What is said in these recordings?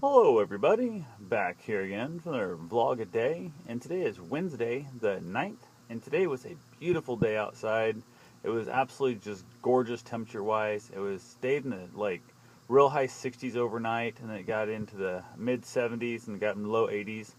Hello everybody, back here again for another vlog a day, and today is Wednesday the 9th, and today was a beautiful day outside. It was absolutely just gorgeous temperature wise. It was stayed in the real high 60s overnight, and then it got into the mid 70s and got in the low 80s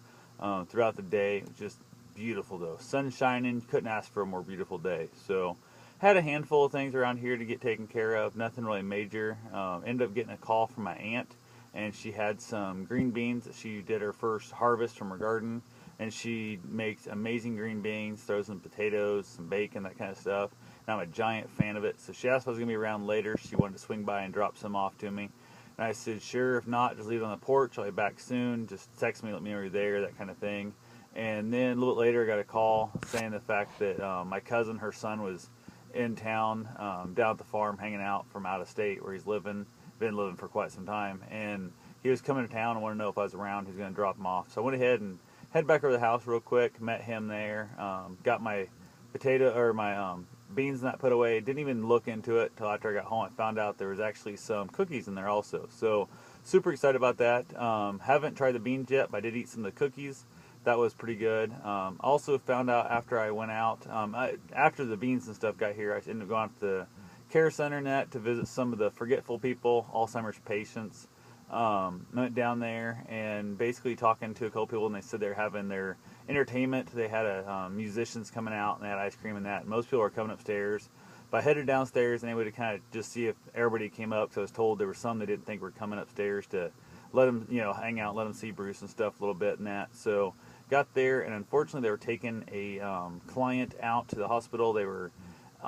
throughout the day. It was just beautiful though, sun shining, couldn't ask for a more beautiful day. So had a handful of things around here to get taken care of, nothing really major. Ended up getting a call from my aunt, and she had some green beans that she did her first harvest from her garden, and she makes amazing green beans, throws in potatoes, some bacon, that kind of stuff, and I'm a giant fan of it. So she asked if I was going to be around later. She wanted to swing by and drop some off to me, and I said sure, if not, just leave it on the porch, I'll be back soon, just text me, let me know you're there, that kind of thing. And then a little bit later I got a call saying the fact that my cousin, her son, was in town, down at the farm, hanging out from out of state where he's been living for quite some time, and he was coming to town and wanted to know if I was around. He was going to drop him off. So I went ahead and headed back over to the house real quick, met him there, got my my beans and that put away. Didn't even look into it till after I got home. I found out there was actually some cookies in there also. So super excited about that. Haven't tried the beans yet, but I did eat some of the cookies. That was pretty good. Also found out after I went out, after the beans and stuff got here, I ended up going to the Care Center Net to visit some of the forgetful people, Alzheimer's patients. Went down there and basically talking to a couple people, and they said they're having their entertainment. They had musicians coming out, and they had ice cream and that. And most people are coming upstairs. But I headed downstairs anyway to kind of just see if everybody came up. So I was told there were some they didn't think were coming upstairs to let them, hang out, let them see Bruce and stuff a little bit and that. So got there, and unfortunately they were taking a client out to the hospital. They were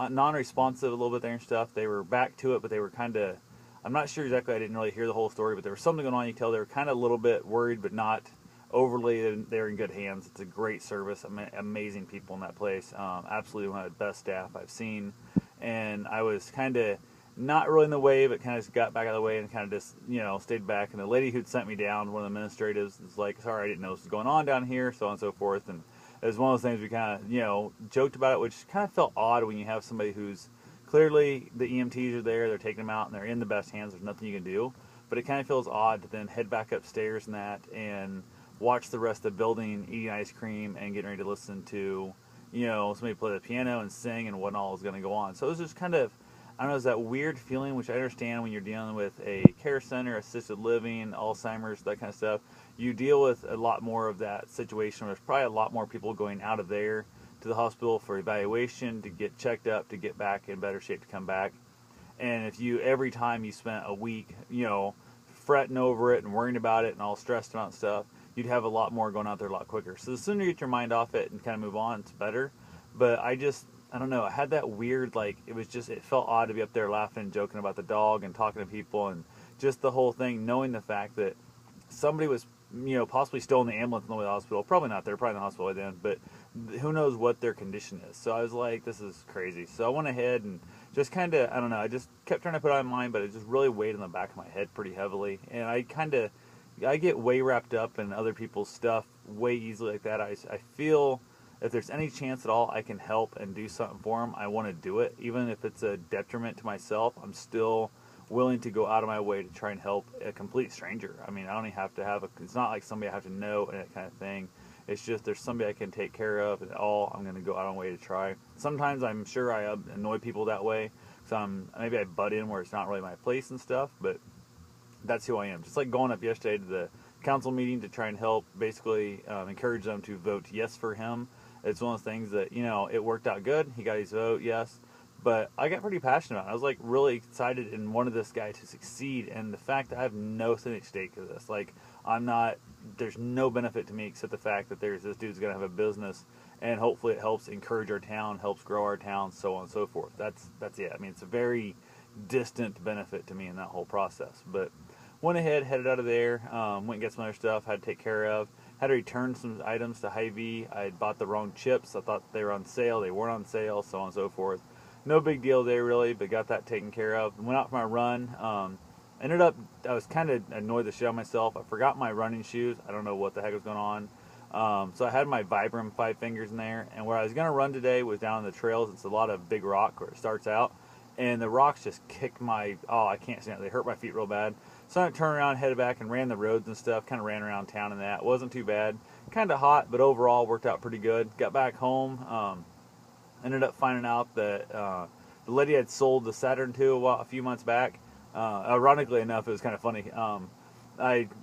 non-responsive a little bit there and stuff. They were back to it, but they were kind of, I'm not sure exactly, I didn't really hear the whole story, but there was something going on. You can tell they were kind of a little bit worried, but not overly. They're in good hands. It's a great service. Amazing people in that place. Absolutely one of the best staff I've seen. And I was kind of not really in the way, but kind of just got back out of the way and kind of just, stayed back. And the lady who'd sent me down, one of the administrators, was like, sorry, I didn't know this was going on down here, so on and so forth. And it was one of those things we kind of, joked about it, which kind of felt odd when you have somebody who's clearly the EMTs are there, they're taking them out, and they're in the best hands. There's nothing you can do. But it kind of feels odd to then head back upstairs and that and watch the rest of the building eating ice cream and getting ready to listen to, somebody play the piano and sing and what all is going to go on. So it was just kind of, I don't know, it's that weird feeling, which I understand when you're dealing with a care center, assisted living, Alzheimer's, that kind of stuff. You deal with a lot more of that situation where there's probably a lot more people going out of there to the hospital for evaluation, to get checked up, to get back in better shape to come back. And if you, every time you spent a week, fretting over it and worrying about it and all stressed about stuff, you'd have a lot more going out there a lot quicker. So the sooner you get your mind off it and kind of move on, it's better. But I don't know, I had that weird, it felt odd to be up there laughing and joking about the dog and talking to people and just the whole thing, knowing the fact that somebody was, possibly still in the ambulance on the way to the hospital. Probably not. They're probably in the hospital by then, but who knows what their condition is. So I was like, this is crazy. So I went ahead and just kind of, I don't know, I just kept trying to put it on my mind, but it just really weighed in the back of my head pretty heavily. And I get way wrapped up in other people's stuff way easily like that. I feel if there's any chance at all I can help and do something for them, I want to do it. Even if it's a detriment to myself, I'm still willing to go out of my way to try and help a complete stranger. I mean, I don't even have to it's not like somebody I have to know and that kind of thing. It's just there's somebody I can take care of and all, I'm going to go out of my way to try. Sometimes I'm sure I annoy people that way. So maybe I butt in where it's not really my place and stuff, but that's who I am. Just like going up yesterday to the council meeting to try and help basically encourage them to vote yes for him. It's one of those things that, it worked out good. He got his vote, yes. But I got pretty passionate about it. I was really excited and wanted this guy to succeed, and the fact that I have no stake to this. There's no benefit to me except the fact that this dude's going to have a business, and hopefully it helps encourage our town, helps grow our town, so on and so forth. That's it. I mean, it's a very distant benefit to me in that whole process. But went ahead, headed out of there, went and got some other stuff I had to take care of. Had to return some items to Hy-Vee. I had bought the wrong chips. I thought they were on sale. They weren't on sale, so on and so forth. No big deal there really, but got that taken care of. Went out for my run. I was kind of annoyed the shit out of myself. I forgot my running shoes. I don't know what the heck was going on. So I had my Vibram 5 fingers in there, and where I was going to run today was down the trails. It's a lot of big rock where it starts out, and the rocks just kick I can't stand it. They hurt my feet real bad. So I turned around, headed back, and ran the roads and stuff. Kind of ran around town and that. Wasn't too bad. Kind of hot, but overall worked out pretty good. Got back home. Ended up finding out that the lady had sold the Saturn II a few months back. Ironically enough, it was kind of funny.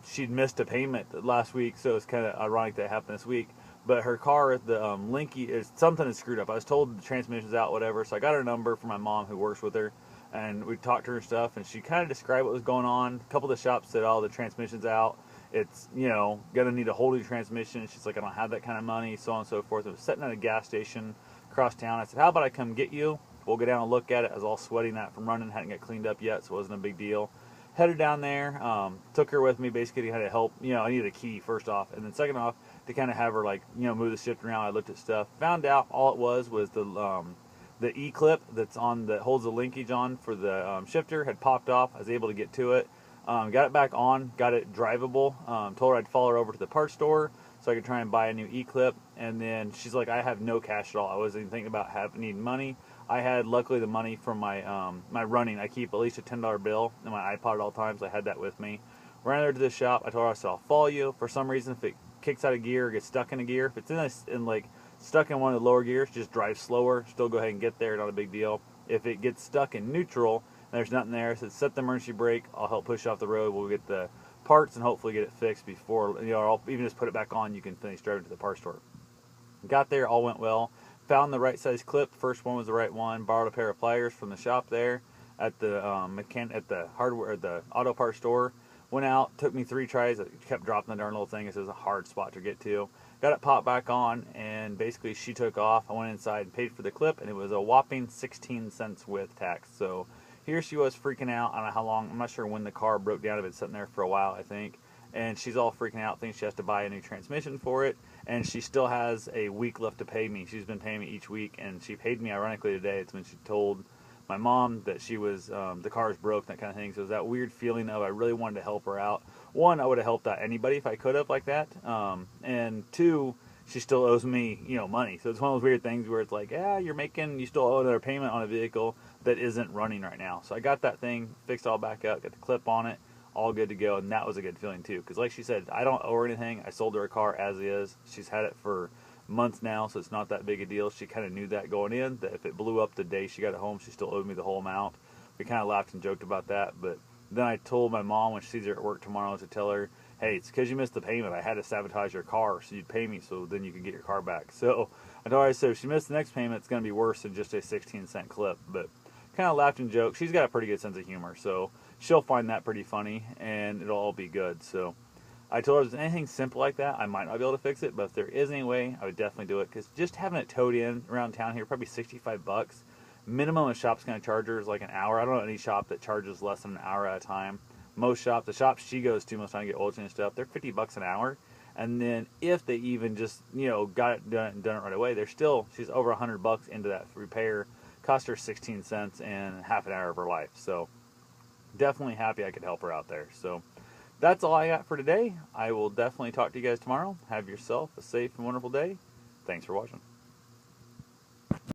She'd missed a payment last week, so it's kind of ironic that it happened this week. But her car, the Linky, is something is screwed up. I was told the transmission's out, whatever. So I got her number from my mom, who works with her, and we talked to her and stuff. And she kind of described what was going on. A couple of the shops said, "Oh, the transmission's out. It's gonna need a whole new transmission." She's like, "I don't have that kind of money," so on and so forth. I was sitting at a gas station across town. I said, "How about I come get you? We'll go down and look at it." I was all sweating that from running, hadn't got cleaned up yet, so it wasn't a big deal. Headed down there, took her with me, basically to kind of help. I needed a key first off, and then second off, to kind of have her move the shift around. I looked at stuff, found out all it was the E-clip that's that holds the linkage on for the shifter had popped off. I was able to get to it, got it back on, got it drivable. Told her I'd follow her over to the parts store so I could try and buy a new E-clip, and then she's like, "I have no cash at all. I wasn't even thinking about needing money." I had, luckily, the money from my my running. I keep at least a $10 bill in my iPod at all times. I had that with me. Ran there to the shop. I told her, I said, "I'll follow you." For some reason, if it kicks out of gear or gets stuck in a gear, if it's stuck in one of the lower gears, just drive slower. Still go ahead and get there. Not a big deal. If it gets stuck in neutral and there's nothing there, I said, "Set the emergency brake. I'll help push off the road. We'll get the parts and hopefully get it fixed before, or I'll even just put it back on. You can finish driving to the parts store." Got there, all went well. Found the right size clip. First one was the right one. Borrowed a pair of pliers from the shop there at the the auto parts store. Went out. Took me 3 tries. I kept dropping the darn little thing. It was a hard spot to get to. Got it popped back on, and basically she took off. I went inside and paid for the clip, and it was a whopping 16 cents with tax. So here she was freaking out. I don't know how long. I'm not sure when the car broke down. It had been sitting there for a while, I think. And she's all freaking out, thinks she has to buy a new transmission for it, and she still has a week left to pay me. She's been paying me each week, and she paid me ironically today. It's when she told my mom that she was the car's broke, that kind of thing. So it was that weird feeling of I really wanted to help her out. One, I would have helped out anybody if I could have like that, and two, she still owes me money. So it's one of those weird things where it's like, yeah, you still owe another payment on a vehicle that isn't running right now. So I got that thing fixed all back up, got the clip on it, all good to go, and that was a good feeling too, because like she said, I don't owe her anything. I sold her a car as is. She's had it for months now, so it's not that big a deal. She kind of knew that going in, that if it blew up the day she got it home, she still owed me the whole amount. We kind of laughed and joked about that, but then I told my mom when she sees her at work tomorrow to tell her, "Hey, it's because you missed the payment. I had to sabotage your car so you'd pay me, so then you could get your car back." So I told her, I said, if she missed the next payment, it's going to be worse than just a 16-cent clip. But kind of laughed and joked. She's got a pretty good sense of humor, so she'll find that pretty funny, and it'll all be good. So I told her if there's anything simple like that, I might not be able to fix it, but if there is any way, I would definitely do it, because just having it towed in around town here, probably $65. Minimum a shop's going to charge her is like an hour. I don't know any shop that charges less than an hour at a time. Most shops, the shops she goes to most time to get oil change and stuff, they're $50 an hour. And then if they even just got it done it right away, she's over $100 into that repair. Cost her 16 cents and half an hour of her life. So definitely happy I could help her out there. So that's all I got for today. I will definitely talk to you guys tomorrow. Have yourself a safe and wonderful day. Thanks for watching.